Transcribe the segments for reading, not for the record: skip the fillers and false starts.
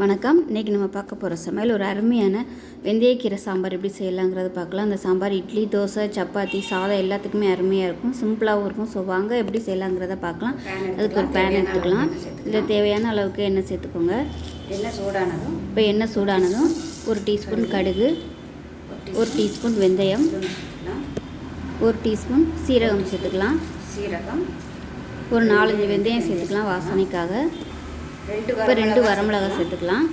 வணக்கம். இன்றைக்கி நம்ம பார்க்க போகிற சமையல் ஒரு அருமையான வெந்தயக்கீரை சாம்பார் எப்படி செய்யலாங்கிறத பார்க்கலாம். அந்த சாம்பார் இட்லி, தோசை, சப்பாத்தி, சாதம் எல்லாத்துக்குமே அருமையாக இருக்கும், சிம்பிளாகவும் இருக்கும். ஸோ வாங்க எப்படி செய்யலாங்கிறத பார்க்கலாம். அதுக்கு ஒரு பேன் எடுத்துக்கலாம். இதில் தேவையான அளவுக்கு எண்ணெய் சேர்த்துக்கோங்க. எண்ணெய் சூடானதும் ஒரு டீஸ்பூன் கடுகு, ஒரு டீஸ்பூன் வெந்தயம், ஒரு டீஸ்பூன் சீரகம் சேர்த்துக்கலாம். ஒரு 4-5 வெந்தயம் சேர்த்துக்கலாம் வாசனைக்காக. இப்போ 2 வரமிளகாய் சேர்த்துக்கலாம்.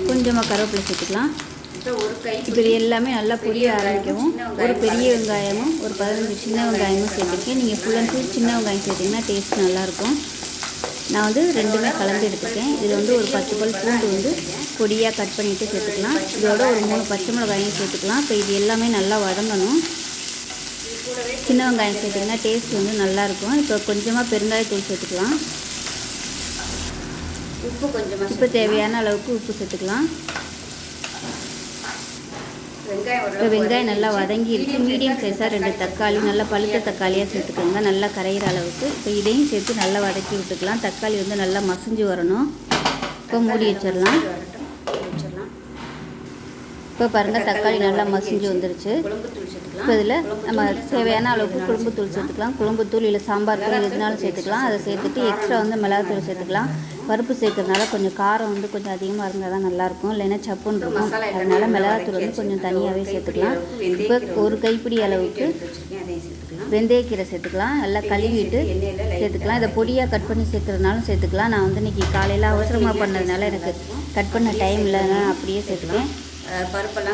கொஞ்சமாக கருவேப்பிலை சேர்த்துக்கலாம். இப்போ இது எல்லாமே நல்லா பொரிய ஆரம்பிக்கவும் ஒரு பெரிய வெங்காயமும் ஒரு 15 சின்ன வெங்காயமும் சேர்த்துருக்கேன். நீங்கள் ஃபுல் அண்ட் ஃபுல் சின்ன வெங்காயம் சேர்த்திங்கன்னா டேஸ்ட் நல்லாயிருக்கும். நான் வந்து ரெண்டுமே கலந்து எடுத்துக்கேன். இதில் ஒரு 10 பல் பூண்டு பொடியாக கட் பண்ணிவிட்டு சேர்த்துக்கலாம். இதோட ஒரு 3 பச்சை மிளகாயும் சேர்த்துக்கலாம். இப்போ இது எல்லாமே நல்லா வதங்கணும். சின்ன வெங்காயம் சேர்த்திங்கன்னா டேஸ்ட் நல்லாயிருக்கும். இப்போ கொஞ்சமாக பெருங்காயத்தூள் சேர்த்துக்கலாம். இப்போ தேவையான அளவுக்கு உப்பு சேர்த்துக்கலாம். இப்போ வெங்காயம் நல்லா வதங்கிடுச்சு. மீடியம் சைஸாக 2 தக்காளி நல்லா பழுத்த தக்காளியாக சேர்த்துக்கோங்க, நல்லா கரையிற அளவுக்கு. இப்போ இதையும் சேர்த்து நல்லா வதக்கி விட்டுக்கலாம். தக்காளி நல்லா மசிஞ்சு வரணும். இப்போ மூடி வச்சிடலாம். இப்போ பாருங்கள், தக்காளி நல்லா மசிஞ்சு வந்துருச்சு. இப்போ இதில் நம்ம தேவையான அளவுக்கு குழம்புத்தூள் சேர்த்துக்கலாம். குழம்புத்தூள் இல்லை சாம்பார் தூள் எதுனாலும் சேர்த்துக்கலாம். அதை சேர்த்துட்டு எக்ஸ்ட்ரா மிளகாத்தூள் சேர்த்துக்கலாம். பருப்பு சேர்க்கறதுனால கொஞ்சம் காரம் கொஞ்சம் அதிகமாக இருந்தால் தான் நல்லாயிருக்கும், இல்லைன்னா சப்புன்னு இருக்கும். அதனால் மிளகாத்தூள் கொஞ்சம் தனியாகவே சேர்த்துக்கலாம். இப்போ ஒரு கைப்பிடி அளவுக்கு வெந்தயக்கீரை சேர்த்துக்கலாம். நல்லா கழுவிட்டு சேர்த்துக்கலாம். இதை பொடியாக கட் பண்ணி சேர்க்குறதுனாலும் சேர்த்துக்கலாம். நான் இன்றைக்கி காலையில் அவசரமாக பண்ணதுனால எனக்கு கட் பண்ண டைம் இல்லைன்னா அப்படியே சேர்த்துக்கேன்.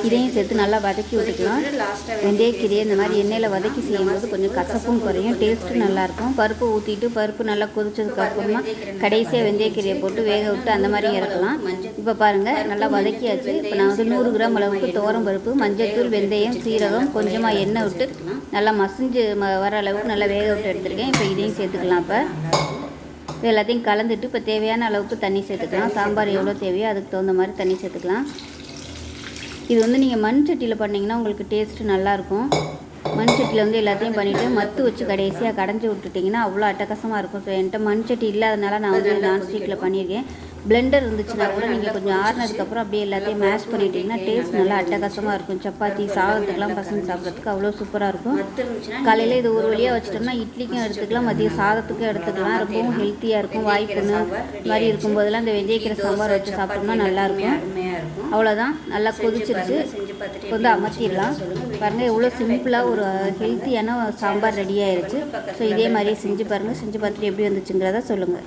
இதையும் சேர்த்து நல்லா வதக்கி விட்டுக்கலாம். வெந்தயக்கீரையை இந்த மாதிரி எண்ணெயில் வதக்கி செய்யும்போது கொஞ்சம் கசப்பும் குறையும், டேஸ்ட்டும் நல்லாயிருக்கும். பருப்பு ஊற்றிட்டு பருப்பு நல்லா கொதிச்சதுக்கப்புறமா கடைசியாக வெந்தயக்கீரையை போட்டு வேக விட்டு அந்த மாதிரி இறக்கலாம். இப்போ பாருங்கள், நல்லா வதக்கியாச்சு. இப்போ நான் 100 கிராம் அளவுக்கு துவரம் பருப்பு, மஞ்சள்தூள், வெந்தயம், சீரகம், கொஞ்சமாக எண்ணெய் விட்டு நல்லா மசிஞ்சு வர அளவுக்கு நல்லா வேக விட்டு எடுத்துருக்கேன். இப்போ இதையும் சேர்த்துக்கலாம். இப்போ எல்லாத்தையும் கலந்துட்டு இப்போ தேவையான அளவுக்கு தண்ணி சேர்த்துக்கலாம். சாம்பார் எவ்வளோ தேவையோ அதுக்கு தகுந்த மாதிரி தண்ணி சேர்த்துக்கலாம். இது நீங்கள் மண் சட்டியில் பண்ணிங்கன்னா உங்களுக்கு டேஸ்ட்டு நல்லாயிருக்கும். மண் சட்டியில் எல்லாத்தையும் பண்ணிவிட்டு மத்து வச்சு கடைசியாக கடைஞ்சி விட்டுட்டிங்கன்னா அவ்வளோ அட்டகாசமாக இருக்கும். ஸோ என்கிட்ட மண் சட்டி இல்லாதனால நான் நான்ஸ்டிக்கில் பண்ணியிருக்கேன். பிளெண்டர் இருந்துச்சுன்னா கூட நீங்கள் கொஞ்சம் ஆறுனதுக்கப்புறம் அப்படியே எல்லாத்தையும் மேஷ் பண்ணிட்டீங்கன்னா டேஸ்ட் நல்லா அட்டகாசமாக இருக்கும். சப்பாத்தி, சாதத்துக்கெலாம் பசங்க சாப்பிட்றதுக்கு அவ்வளோ சூப்பராக இருக்கும். காலையில் இது ஒரு வழியாக வச்சுட்டோம்னா இட்லிக்கும் எடுத்துக்கலாம், மதியம் சாதத்துக்கும் எடுத்துக்கலாம். ரொம்பவும் ஹெல்த்தியாக இருக்கும். வாய்ப்புன்னு மாதிரி இருக்கும்போதெல்லாம் இந்த வெந்தயக்கீரை சாம்பார் வச்சு சாப்பிட்டோம்னா நல்லாயிருக்கும். அவ்வளோதான், நல்லா கொதிச்சிருச்சு. அமர்த்திடலாம். பாருங்கள், எவ்வளோ சிம்பிளாக ஒரு ஹெல்த்தியான சாம்பார் ரெடி ஆயிடுச்சு. ஸோ இதே மாதிரியே செஞ்சு பாருங்கள். செஞ்சு பார்த்துட்டு எப்படி வந்துச்சுங்கிறத சொல்லுங்கள்.